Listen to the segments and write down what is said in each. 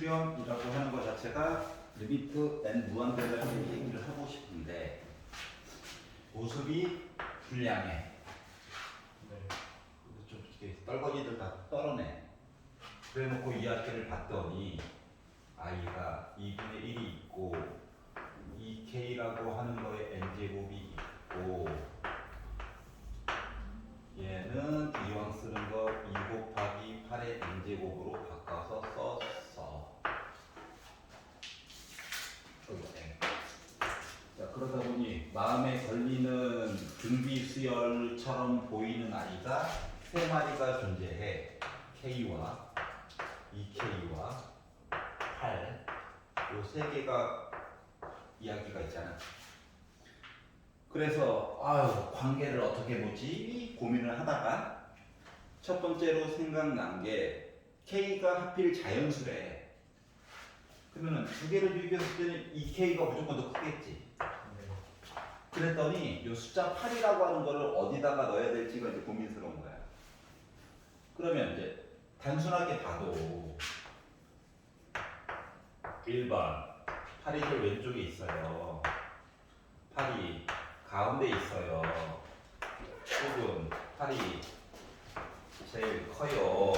수렴이라고 하는 것 자체가 리미트 N 무한대를 얘기를 하고 싶은데 모습이 불량해. 네. 좀 이렇게 떨거지들 다 떨어내. 그래놓고 이야기를 봤더니 i가 2분의 1이 있고 2k라고 하는 거에 n제곱이 있고 얘는 이왕 쓰는 거 2 곱하기 8의 n제곱으로 바꿔서 썼어. 자, 그러다 보니 마음에 걸리는 등비수열처럼 보이는 아이가 세 마리가 존재해. K와 2K와 8. 요 세 개가 이야기가 있잖아. 그래서 관계를 어떻게 보지 고민을 하다가 첫 번째로 생각난 게 K가 하필 자연수래. 그러면 두 개를 비교했을 때는 2K가 무조건 더 크겠지. 그랬더니 이 숫자 8이라고 하는 거를 어디다가 넣어야 될지가 이제 고민스러운 거야. 그러면 이제 단순하게 봐도 1번 8이 제일 왼쪽에 있어요. 8이 가운데 있어요. 혹은 8이 제일 커요.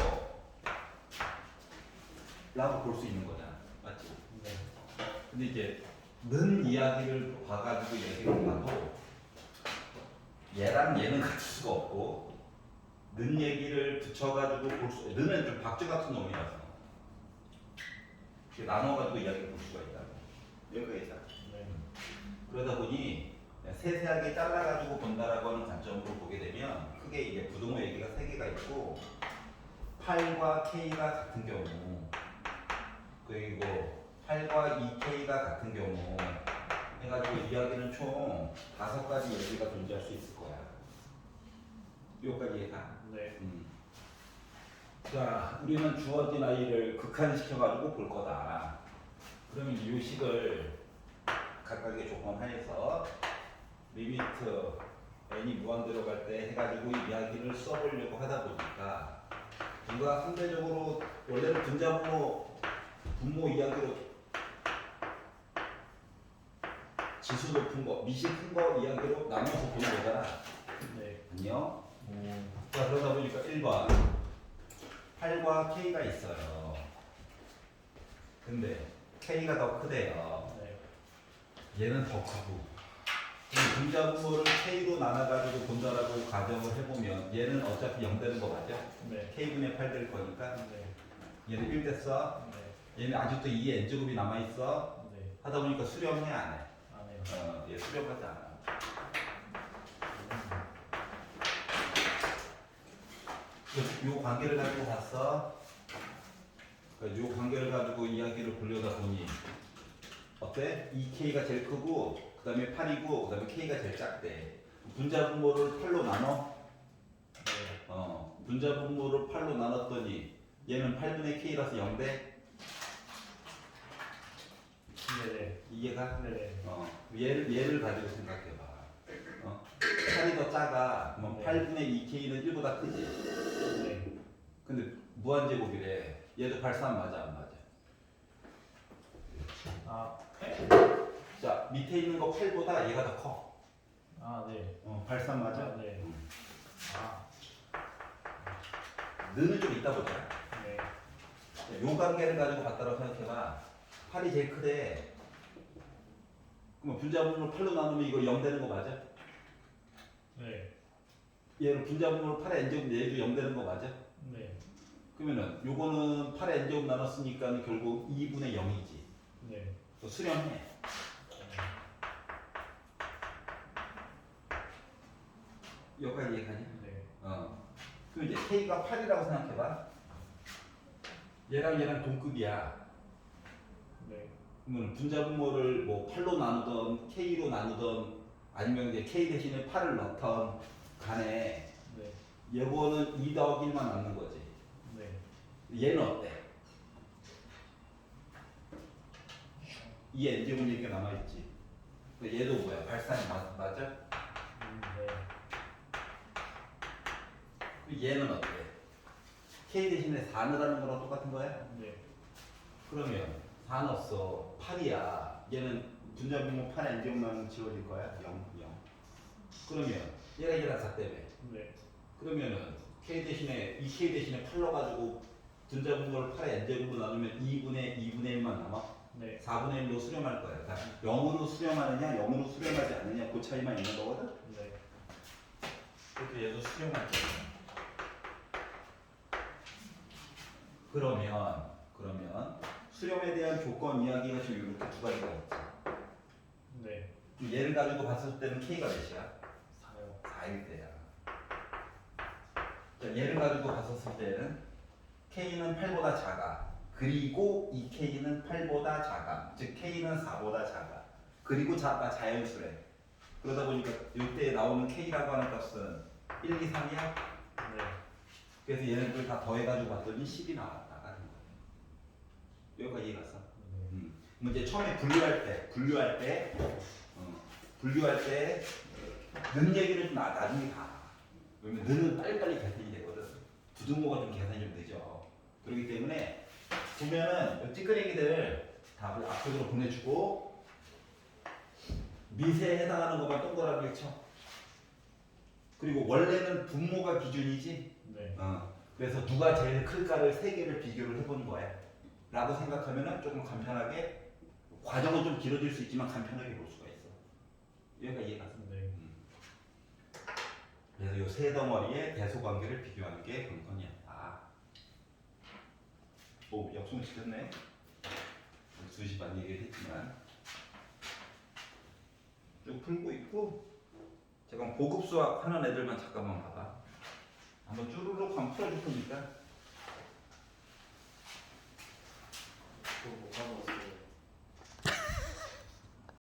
라고 볼 수 있는 거잖아. 맞지? 네. 근데 이제 는 이야기를 봐가지고 얘기를 봐도 얘랑 얘는 같을 수가 없고 는 얘기를 붙여가지고 볼 수, 는은 좀 박쥐 같은 놈이라서 나눠가지고 이야기를 볼 수가 있다고. 여기가 있다. 네. 그러다 보니 세세하게 잘라가지고 본다라고 하는 관점으로 보게 되면 크게 이게 부동호 얘기가 세 개가 있고 8과 K가 같은 경우 그리고 8과 2K가 같은 경우 해가지고 이야기는 총 5가지 얘기가 존재할 수 있을 거야. 여기까지 이해가? 네. 자, 우리는 주어진 아이를 극한시켜가지고 볼 거다. 그러면 이 식을 각각의 조건 하에서 리미트 n이 무한대로 갈 때 해가지고 이야기를 써보려고 하다 보니까 뭔가 상대적으로 원래는 분자분모 분모 이야기로 지수 높은 거, 미시 큰 거 이야기로 나눠서 보는 거잖아. 네. 아니요? 자, 그러다 보니까 1번 8과 K가 있어요. 근데 K가 더 크대요. 네. 얘는 더 크고 분자분모를 K로 나눠가지고 본다라고 가정을 해보면 얘는 어차피 0 되는 거 맞죠? 네. K분의 8 될 거니까 네. 얘는 1 됐어. 네. 얘는 아직도 2의 n제곱이 남아있어. 네. 하다 보니까 수렴해 안 해? 안 해요. 얘 수렴하지 않아. 요 관계를 가지고 봤어. 그러니까 요 관계를 가지고 이야기를 보려다 보니 어때? 2K가 제일 크고 그 다음에 8이고 그 다음에 K가 제일 작대. 분자분모를 8로 나눠? 네. 분자분모를 8로 나눴더니 얘는 8분의 K라서 0대? 네네. 이해가? 네네. 얘를 가지고 생각해봐. 8이 더 작아. 그럼 네. 8분의 2K는 1보다 크지? 네. 근데 무한제곱이래. 얘도 발산 맞아 안 맞아? 아, 네? 자, 밑에 있는 거 8보다 얘가 더 커. 아, 네. 발산 맞아? 아, 네. 아, 느는 좀 이따 보자. 네. 요 관계를 가지고 봤다고 생각해봐. 8이 제일 크대. 그럼 분자분모를 8로 나누면 이거 0 되는 거 맞아? 네. 얘를 분자분모를 8의 n제곱 얘도 0 되는 거 맞아? 네. 그러면은 요거는 8의 n제곱 나눴으니까 결국 2분의 0이지. 네. 수렴해. 여기까지 이해가냐? 네. 그럼 이제 K가 8이라고 생각해봐. 얘랑 동급이야. 네. 그러면 분자분모를 뭐 8로 나누던 K로 나누던 아니면 이제 K 대신에 8을 넣던 간에 네. 얘거는 2 더하기 1만 남는 거지. 네. 얘는 어때? 2 n제곱 얘기가 남아있지. 얘도 뭐야? 발산이 맞아? 네. 얘는 어때? K 대신에 4 넣으라는 거랑 똑같은 거야? 네. 그러면 4 넣었어. 8이야. 얘는 분자분모 8에 N제곱만 지워질 거야. 0, 0. 그러면 얘랑 같다며. 네. 그러면은 K 대신에 이 K 대신에 8 넣어가지고 분자분모를 8에 N제곱으로 나누면 2분의 1만 남아. 네. 4분의 1로 수렴할 거야. 그러니까 0으로 수렴하느냐 0으로 수렴하지 않느냐 그 차이만 있는 거거든. 네. 그렇게 얘도 수렴할 거야. 그러면 수렴에 대한 조건 이야기가 지금 이렇게 두 가지가 있지. 네. 그럼 얘를 가지고 봤을 때는 K가 몇이야? 4요. 4일 때야. 자, 얘를 가지고 봤었을 때는 K는 8보다 작아. 그리고 이 K는 8보다 작아. 즉 K는 4보다 작아. 그리고 작아 자연수래. 그러다 보니까 이때 나오는 K라고 하는 값은 1, 2, 3이야. 네. 그래서 얘네들 다 더해가지고 봤더니 10이 나왔다는 거야. 여기까지 이해갔어? 네. 그럼 이제 처음에 분류할 때 는 얘기를 좀 나중에 가. 왜냐면 는은 빨리빨리 계산이 되거든. 부등호가 좀 계산이 좀 늦어. 그렇기 때문에 보면은 이 찌끄레기들 답을 앞쪽으로 보내주고 미세에 해당하는 것만 동그라미를 쳐. 그리고 원래는 분모가 기준이지. 네. 그래서 누가 제일 클까를 세 개를 비교를 해보는 거야. 라고 생각하면은 조금 간편하게 과정은 좀 길어질 수 있지만 간편하게 볼 수가 있어. 여기가 이해가 갔어. 네. 그래서 이 세 덩어리의 대소 관계를 비교하는 게 관건이었다. 오, 약속 지켰네. 2시 반 얘기를 했지만 쭉 풀고 있고 제가 고급 수학 하는 애들만 잠깐만 봐봐. 한번 쭈루룩 한번 풀어줄 테니까. 그거 못 가져왔어요.